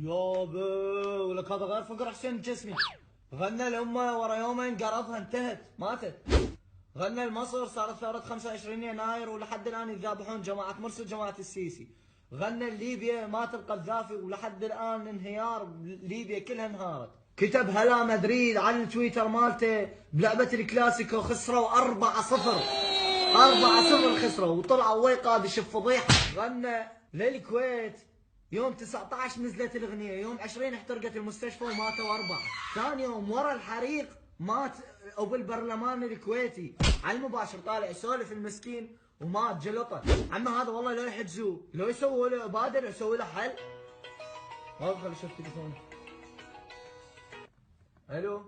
يابا ولك هذا غير فقر حسين الجسمي. غنى الأمة ورا يومين قرضها انتهت ماتت. غنى لمصر صارت ثورة 25 يناير ولحد الآن يذابحون جماعة مرسي وجماعة السيسي. غنى ليبيا مات القذافي ولحد الآن انهيار ليبيا كلها انهارت. كتب هلا مدريد على التويتر مالته بلعبة الكلاسيكو خسروا 4-0. 4-0 خسروا وطلعوا ويقاد يشوف فضيحة. غنى للكويت يوم 19 نزلت الأغنية، يوم 20 احترقت المستشفى وماتوا 4. ثاني يوم ورا الحريق مات أبو البرلمان الكويتي على المباشر طالع يسولف المسكين ومات جلطه. عمه هذا والله لو يحجزوه لو يسووا له بادر يسوي له حل. ما خلي اشوف تليفونه. الو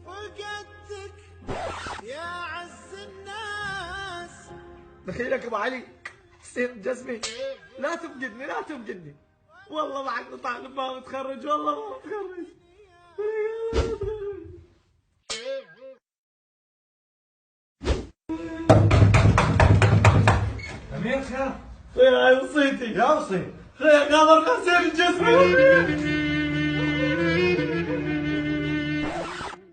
فقدتك يا عز الناس. دخيلك ابو علي حسين جسمي، لا تفقدني لا تفقدني والله معك طالب ما متخرج والله ما متخرج. امير خير؟ يا هاي وصيتي يا وصي خير قادر حسين الجسمي.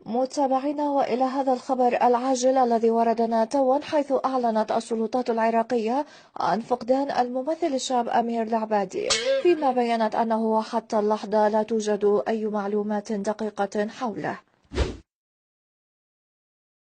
متابعينا، وإلى هذا الخبر العاجل الذي وردنا توا، حيث أعلنت السلطات العراقية عن فقدان الممثل الشاب أمير العبادي، فيما بيّنت أنه حتى اللحظة لا توجد أي معلومات دقيقة حوله.